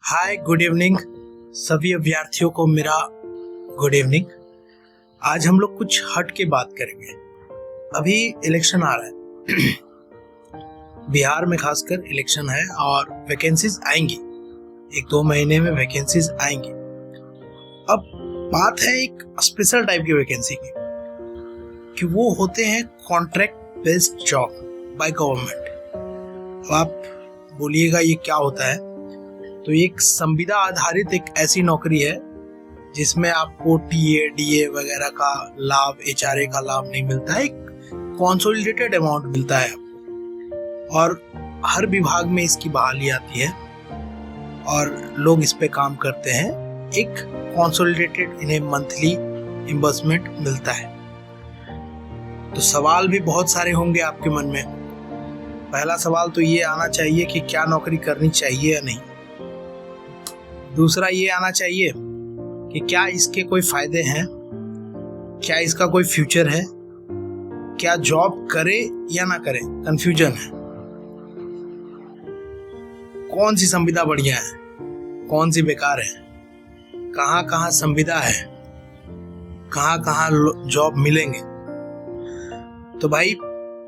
हाय, good evening सभी अभ्यर्थियों को मेरा गुड इवनिंग। आज हम लोग कुछ हट के बात करेंगे। अभी इलेक्शन आ रहा है बिहार में खासकर इलेक्शन है और वैकेंसीज आएंगी, 1-2 महीने में वैकेंसीज आएंगी। अब बात है एक स्पेशल टाइप की वैकेंसी की कि वो होते हैं contract based job by government. अब आप बोलिएगा ये क्या होता है? तो एक संविदा आधारित एक ऐसी नौकरी है जिसमें आपको टीए डीए वगैरह का लाभ, एचआरए का लाभ नहीं मिलता है, एक कंसोलिडेटेड अमाउंट मिलता है आपको। और हर विभाग में इसकी बहाली आती है और लोग इस पे काम करते हैं। एक कंसोलिडेटेड इन्हें मंथली इन्वेस्टमेंट मिलता है। तो सवाल भी बहुत सारे होंगे आपके मन में। पहला सवाल तो ये आना चाहिए कि क्या नौकरी करनी चाहिए या नहीं। दूसरा ये आना चाहिए कि क्या इसके कोई फायदे हैं, क्या इसका कोई फ्यूचर है, क्या जॉब करे या ना करे, कंफ्यूजन है। कौन सी संविदा बढ़िया है, कौन सी बेकार है, कहाँ कहाँ संविदा है, कहाँ कहाँ जॉब मिलेंगे। तो भाई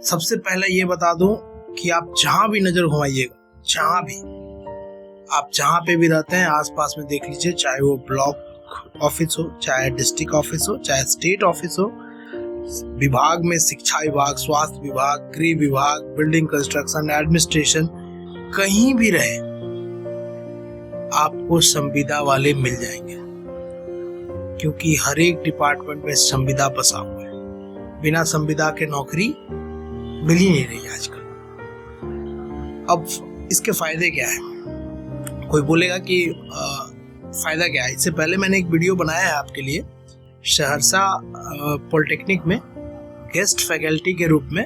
सबसे पहले ये बता दूं कि आप जहां भी नजर घुमाइएगा, जहां भी आप जहां पे भी रहते हैं आसपास में देख लीजिए, चाहे वो ब्लॉक ऑफिस हो, चाहे डिस्ट्रिक्ट ऑफिस हो, चाहे स्टेट ऑफिस हो, विभाग में शिक्षा विभाग, स्वास्थ्य विभाग, गृह विभाग, बिल्डिंग कंस्ट्रक्शन, एडमिनिस्ट्रेशन, कहीं भी रहे आपको संविदा वाले मिल जाएंगे, क्योंकि हर एक डिपार्टमेंट में संविदा बसा हुआ है। बिना संविदा के नौकरी मिल ही नहीं रही आजकल। अब इसके फायदे क्या है? कोई बोलेगा कि फायदा क्या है। इससे पहले मैंने एक वीडियो बनाया है आपके लिए। सहरसा पॉलिटेक्निक में गेस्ट फैकल्टी के रूप में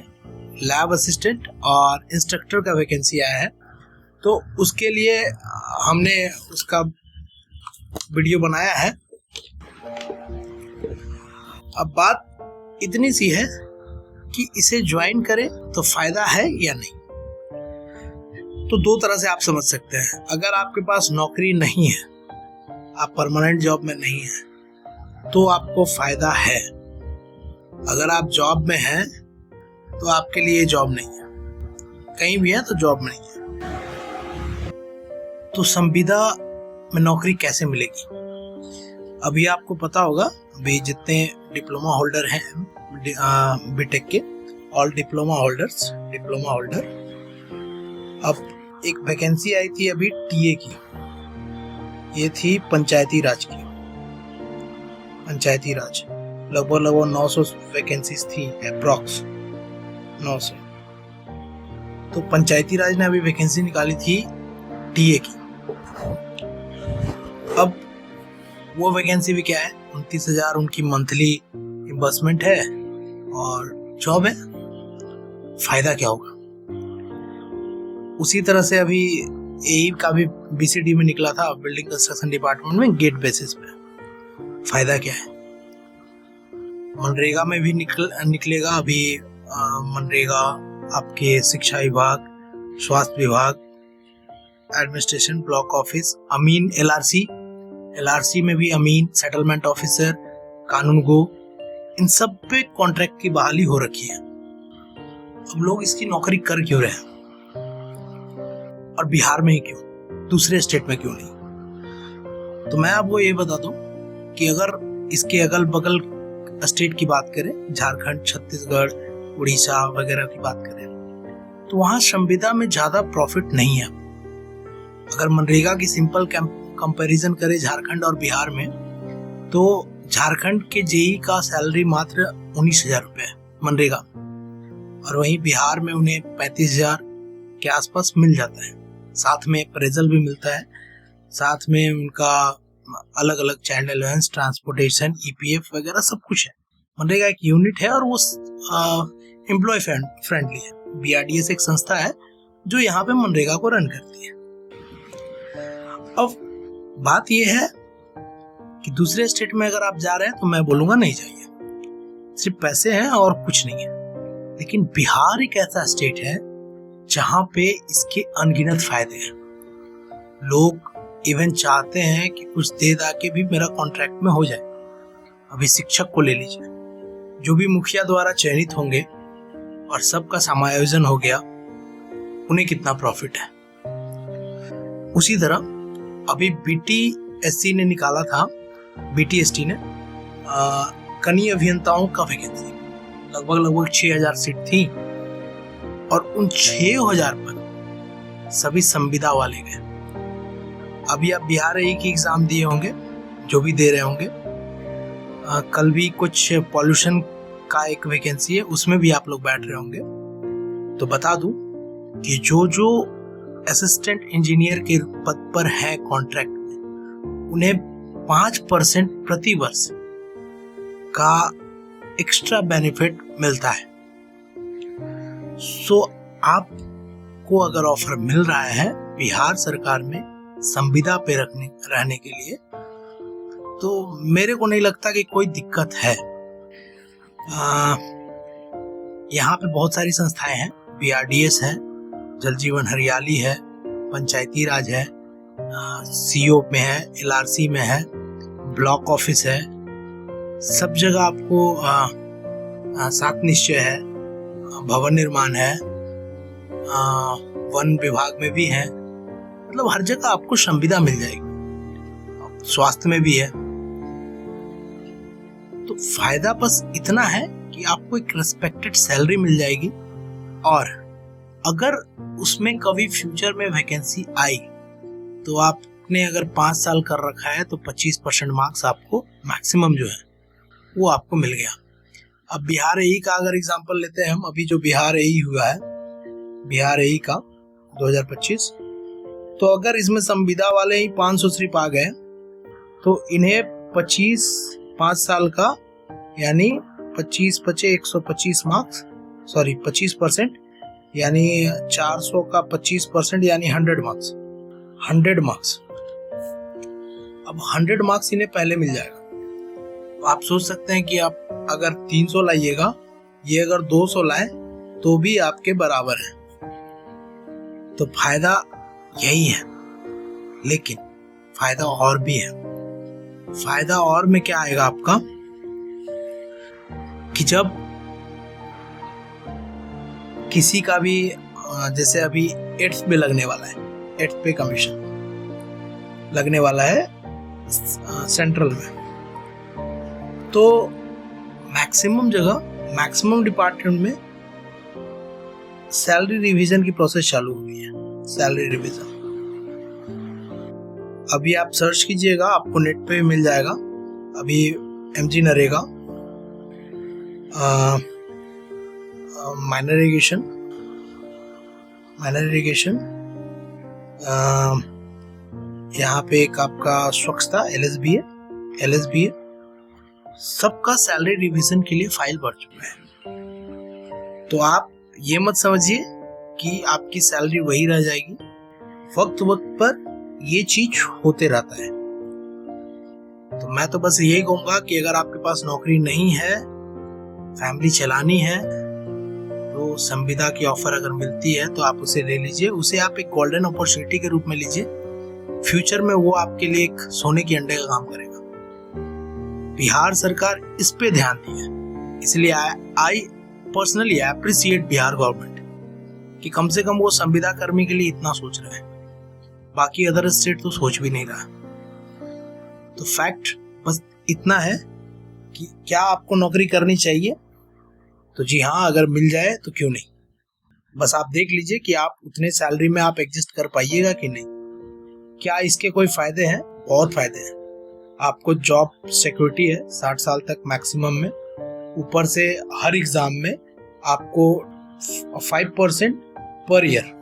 लैब असिस्टेंट और इंस्ट्रक्टर का वैकेंसी आया है, तो उसके लिए हमने उसका वीडियो बनाया है। अब बात इतनी सी है कि इसे ज्वाइन करें तो फायदा है या नहीं। तो दो तरह से आप समझ सकते हैं। अगर आपके पास नौकरी नहीं है, आप परमानेंट जॉब में नहीं है, तो आपको फायदा है। अगर आप जॉब में हैं तो आपके लिए जॉब नहीं है, कहीं भी है तो जॉब नहीं है। तो संविदा में नौकरी कैसे मिलेगी? अभी आपको पता होगा, अभी जितने डिप्लोमा होल्डर हैं बीटेक के, ऑल डिप्लोमा होल्डर, अब एक वैकेंसी आई थी अभी टीए की। ये थी पंचायती राज की, लगभग 900 वैकेंसीज थी, अप्रॉक्स 900। तो पंचायती राज ने अभी वैकेंसी निकाली थी टीए की। अब वो वैकेंसी भी क्या है, 29,000 उनकी मंथली इन्वेस्टमेंट है और जॉब है। फायदा क्या होगा? उसी तरह से अभी एई का भी बीसीडी में निकला था, बिल्डिंग कंस्ट्रक्शन डिपार्टमेंट में, गेट बेसिस पे। फायदा क्या है? मनरेगा में भी निकलेगा अभी। मनरेगा, आपके शिक्षा विभाग, स्वास्थ्य विभाग, एडमिनिस्ट्रेशन, ब्लॉक ऑफिस, अमीन, एलआरसी में भी अमीन, सेटलमेंट ऑफिसर, कानून गो, इन सब पे कॉन्ट्रैक्ट की बहाली हो रखी है। अब लोग इसकी नौकरी कर क्यों रहे हैं? और बिहार में ही क्यों, दूसरे स्टेट में क्यों नहीं? तो मैं आपको ये बता दूं कि अगर इसके अगल बगल स्टेट की बात करें, झारखंड, छत्तीसगढ़, उड़ीसा वगैरह की बात करें, तो वहां संविदा में ज्यादा प्रॉफिट नहीं है। अगर मनरेगा की सिंपल कंपैरिजन करें झारखंड और बिहार में, तो झारखंड के जेई का सैलरी मात्र 19,000 रुपए है मनरेगा, और वहीं बिहार में उन्हें 35,000 के आसपास मिल जाता है। साथ में अप्रेजल भी मिलता है, साथ में उनका अलग अलग चाइल्ड अलाउंस, ट्रांसपोर्टेशन, ईपीएफ वगैरह सब कुछ है। मनरेगा एक यूनिट है और वो एम्प्लॉय फ्रेंडली है। बीआरडीएस एक संस्था है जो यहाँ पे मनरेगा को रन करती है। अब बात यह है कि दूसरे स्टेट में अगर आप जा रहे हैं तो मैं बोलूंगा नहीं जाइए, सिर्फ पैसे हैं और कुछ नहीं है। लेकिन बिहार एक ऐसा स्टेट है जहां पे इसके अनगिनत फायदे हैं। लोग इवन चाहते हैं कि कुछ दे दा के भी मेरा कॉन्ट्रैक्ट में हो जाए। अभी शिक्षक को ले लीजिए, जो भी मुखिया द्वारा चयनित होंगे और सबका समायोजन हो गया, उन्हें कितना प्रॉफिट है। उसी तरह अभी बीटीएससी ने निकाला था, बीटीएसटी ने कनीय अभियंताओं का वैकेंसी लगभग 6000 सीट थी और उन 6000 पर सभी संविदा वाले गए। अभी आप बिहार एई की एग्जाम दिए होंगे, जो भी दे रहे होंगे, कल भी कुछ पॉल्यूशन का एक वैकेंसी है, उसमें भी आप लोग बैठ रहे होंगे। तो बता दूं कि जो असिस्टेंट इंजीनियर के पद पर है कॉन्ट्रैक्ट में, उन्हें 5% प्रति वर्ष का एक्स्ट्रा बेनिफिट मिलता है। सो आपको अगर ऑफर मिल रहा है बिहार सरकार में संविदा पे रहने के लिए, तो मेरे को नहीं लगता कि कोई दिक्कत है। यहाँ पे बहुत सारी संस्थाएं हैं, बीआरडीएस है, जल जीवन हरियाली है, पंचायती राज है, सीओ में है, एलआरसी में है, ब्लॉक ऑफिस है, सब जगह आपको सात निश्चय है, भवन निर्माण है, वन विभाग में भी है, मतलब हर जगह आपको संविदा मिल जाएगी। स्वास्थ्य में भी है। तो फायदा बस इतना है कि आपको एक रिस्पेक्टेड सैलरी मिल जाएगी, और अगर उसमें कभी फ्यूचर में वैकेंसी आई तो आपने अगर 5 साल कर रखा है तो 25% मार्क्स आपको मैक्सिमम जो है वो आपको मिल गया। अब बिहार एई का अगर एग्जांपल लेते हैं हम, अभी जो बिहार एई हुआ है, बिहार एई का 2025, तो अगर इसमें संविदा वाले ही 500 सिर्फ आ गए तो इन्हें 5 साल का यानी 125 मार्क्स, सॉरी 25%, यानी 400 का 25% यानी 100 मार्क्स। अब 100 मार्क्स इन्हें पहले मिल जाएगा। तो आप सोच सकते हैं कि आप अगर 300 लाइएगा, ये अगर 200 लाए तो भी आपके बराबर है। तो फायदा यही है, लेकिन फायदा और भी है। फायदा और में क्या आएगा आपका कि जब किसी का भी, जैसे अभी 8th पे लगने वाला है, 8th पे कमीशन लगने वाला है सेंट्रल में, तो मैक्सिमम जगह, मैक्सिमम डिपार्टमेंट में सैलरी रिवीजन की प्रोसेस चालू हुई है। सैलरी रिवीजन अभी आप सर्च कीजिएगा, आपको नेट पे मिल जाएगा। अभी एमजी नरेगा, माइनर इरिगेशन, यहाँ पे एक आपका स्वच्छता एलएसबी है, सबका सैलरी रिवीजन के लिए फाइल भर चुका है। तो आप ये मत समझिए कि आपकी सैलरी वही रह जाएगी, वक्त पर ये चीज होते रहता है। तो मैं तो बस यही कहूंगा कि अगर आपके पास नौकरी नहीं है, फैमिली चलानी है, तो संविदा की ऑफर अगर मिलती है तो आप उसे ले लीजिए। उसे आप एक गोल्डन अपॉर्चुनिटी के रूप में लीजिए। फ्यूचर में वो आपके लिए एक सोने के अंडे का काम करेगा। बिहार सरकार इस पे ध्यान दी है, इसलिए I personally appreciate Bihar government कि कम से कम वो संविदा कर्मी के लिए इतना सोच रहा है। बाकी अदर स्टेट तो सोच भी नहीं रहा। तो फैक्ट बस इतना है कि क्या आपको नौकरी करनी चाहिए? तो जी हाँ, अगर मिल जाए तो क्यों नहीं। बस आप देख लीजिए कि आप उतने सैलरी में आप एडजस्ट कर पाइएगा कि नहीं। क्या इसके कोई फायदे हैं? बहुत फायदे हैं। आपको जॉब सिक्योरिटी है 60 साल तक मैक्सिमम में। ऊपर से हर एग्जाम में आपको 5% पर ईयर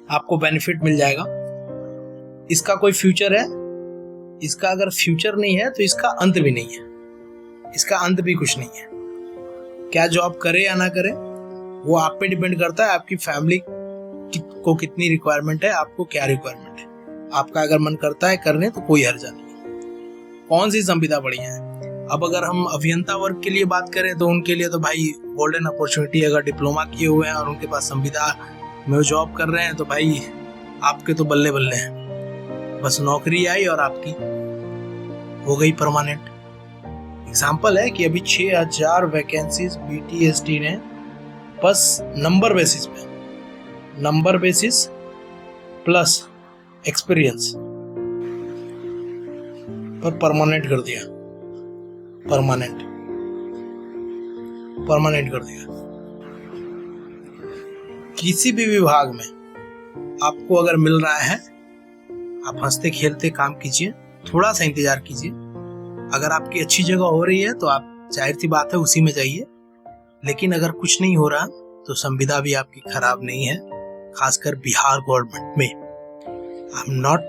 आपको बेनिफिट मिल जाएगा। इसका कोई फ्यूचर है? इसका अगर फ्यूचर नहीं है तो इसका अंत भी नहीं है। इसका अंत भी कुछ नहीं है। क्या जॉब करे या ना करे वो आप पे डिपेंड करता है। आपकी फैमिली को कितनी रिक्वायरमेंट है, आपको क्या रिक्वायरमेंट है। आपका अगर मन करता है करने तो कोई हर्जा नहीं। कौन सी संविदा बढ़िया है? अब अगर हम अभियंता वर्ग के लिए बात करें तो उनके लिए तो भाई गोल्डन अपॉर्चुनिटी। अगर डिप्लोमा किए हुए हैं और उनके पास संविदा में जॉब कर रहे हैं तो भाई आपके तो बल्ले बल्ले हैं। बस नौकरी आई और आपकी हो गई परमानेंट। एग्जाम्पल है कि अभी 6000 वैकेंसीज BTSD ने बस नंबर बेसिस प्लस एक्सपीरियंस पर परमानेंट कर दिया, परमानेंट कर दिया। किसी भी विभाग में आपको अगर मिल रहा है, आप हंसते खेलते काम कीजिए, थोड़ा सा इंतजार कीजिए। अगर आपकी अच्छी जगह हो रही है तो आप जाहिर सी बात है उसी में जाइए, लेकिन अगर कुछ नहीं हो रहा तो संविदा भी आपकी खराब नहीं है, खासकर बिहार गवर्नमेंट में। I am not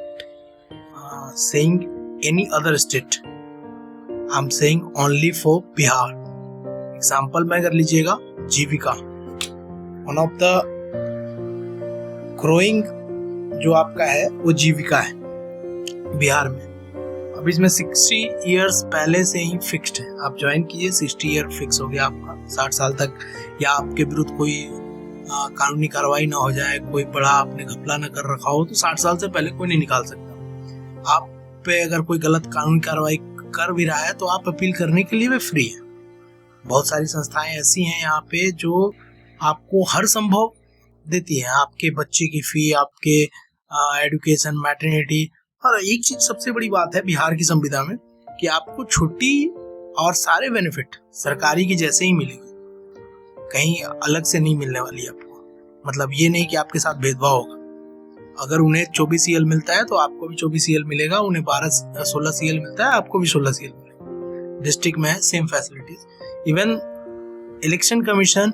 saying any other state, I am saying only for Bihar. Example में अगर लीजिएगा जीविका, वन ऑफ द ग्रोइंग जो आपका है वो जीविका है बिहार में। अब इसमें 60 इयर्स पहले से ही फिक्स्ड है, आप ज्वाइन कीजिए, 60 ईयर फिक्स हो गया आपका, 60 साल तक, या आपके विरुद्ध कोई कानूनी कार्रवाई ना हो जाए, कोई बड़ा आपने घपला ना कर रखा हो, तो 60 साल से पहले कोई नहीं निकाल सकता। आप पे अगर कोई गलत कानूनी कार्रवाई कर भी रहा है तो आप अपील करने के लिए भी फ्री है। बहुत सारी संस्थाएं ऐसी हैं यहाँ पे जो आपको हर संभव देती है, आपके बच्चे की फी, आपके एजुकेशन, मैटरनिटी। और एक चीज सबसे बड़ी बात है बिहार की संविदा में कि आपको छुट्टी और सारे बेनिफिट सरकारी की जैसे ही मिलेगी, कहीं अलग से नहीं मिलने वाली आपको। मतलब ये नहीं कि आपके साथ भेदभाव होगा, अगर उन्हें 24 CL मिलता है तो आपको भी 24 CL मिलेगा, उन्हें 16 CL मिलता है आपको भी 16 CL मिलेगा। डिस्ट्रिक्ट में है same facilities. Even election commission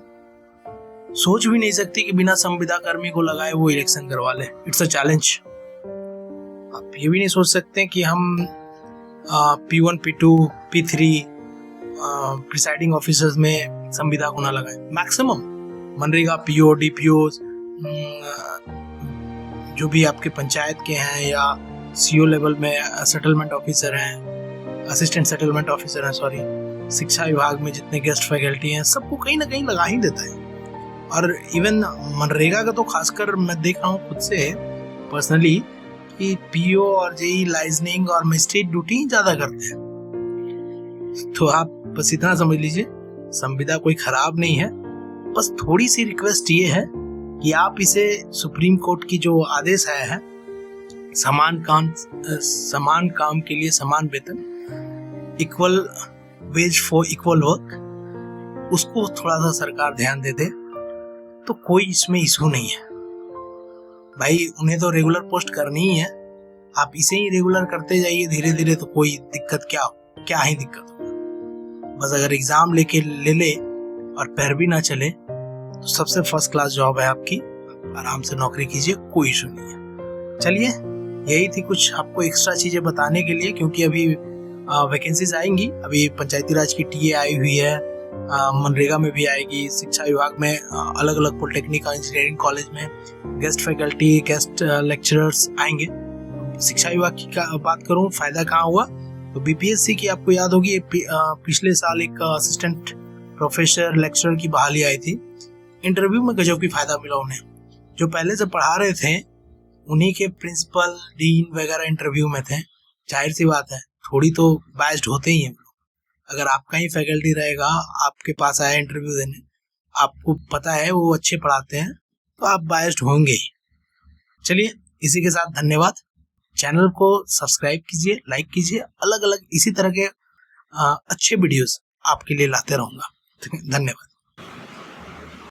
सोच भी नहीं सकती कि बिना संविदा कर्मी को लगाए वो इलेक्शन करवा ले। It's a challenge. आप ये भी नहीं सोच सकते कि हम P1, P2, P3 presiding officers में संविदा को ना लगाए। मैक्सिमम मनरेगा PO, DPO, जो भी आपके पंचायत के हैं या CO लेवल में सेटलमेंट ऑफिसर हैं, असिस्टेंट सेटलमेंट ऑफिसर हैं, सॉरी, शिक्षा विभाग में जितने गेस्ट फैकल्टी हैं, सबको कहीं ना कहीं लगा ही देता है। और इवन मनरेगा का तो खासकर मैं देख रहा हूँ खुद से पर्सनली कि PO और JE लाइजनिंग और मजिस्ट्रेट ड्यूटी ज़्यादा करते हैं। तो आप बस इतना समझ लीजिए, संविदा कोई खराब नहीं है, बस थोड़ी सी रिक्वेस्ट ये है कि आप इसे सुप्रीम कोर्ट की जो आदेश आया है, समान काम के लिए समान वेतन, equal ways for equal work, उसको थोड़ा सा सरकार ध्यान दे दे तो कोई इसमें इशू नहीं है। भाई उन्हें तो रेगुलर पोस्ट करनी ही है, आप इसे ही रेगुलर करते जाइए धीरे धीरे, तो कोई दिक्कत क्या ही दिक्कत होगा। बस अगर एग्जाम लेके ले और पैर भी ना चले तो सबसे फर्स्ट क्लास जॉब है आपकी, आराम से नौकरी कीजिए, कोई इशू नहीं है। चलिए, यही थी कुछ आपको एक्स्ट्रा चीजें बताने के लिए, क्योंकि अभी वैकेंसीज आएंगी। अभी पंचायती राज की TA आई हुई है, मनरेगा में भी आएगी, शिक्षा विभाग में अलग अलग पॉलिटेक्निक और इंजीनियरिंग कॉलेज में गेस्ट फैकल्टी, गेस्ट लेक्चरर्स आएंगे। शिक्षा विभाग की बात करूं, फायदा कहाँ हुआ तो BPSC की आपको याद होगी पिछले साल एक असिस्टेंट प्रोफेसर लेक्चरर की बहाली आई थी। इंटरव्यू में गजब की फायदा मिला उन्हें। जो पहले से पढ़ा रहे थे उन्हीं के प्रिंसिपल, डीन वगैरह इंटरव्यू में थे। जाहिर सी बात है थोड़ी तो बायस्ड होते ही हैं। अगर आपका ही फैकल्टी रहेगा, आपके पास आया इंटरव्यू देने, आपको पता है वो अच्छे पढ़ाते हैं, तो आप बायस्ड होंगे ही। चलिए, इसी के साथ धन्यवाद। चैनल को सब्सक्राइब कीजिए, लाइक कीजिए, अलग अलग इसी तरह के अच्छे वीडियोस आपके लिए लाते रहूंगा। धन्यवाद।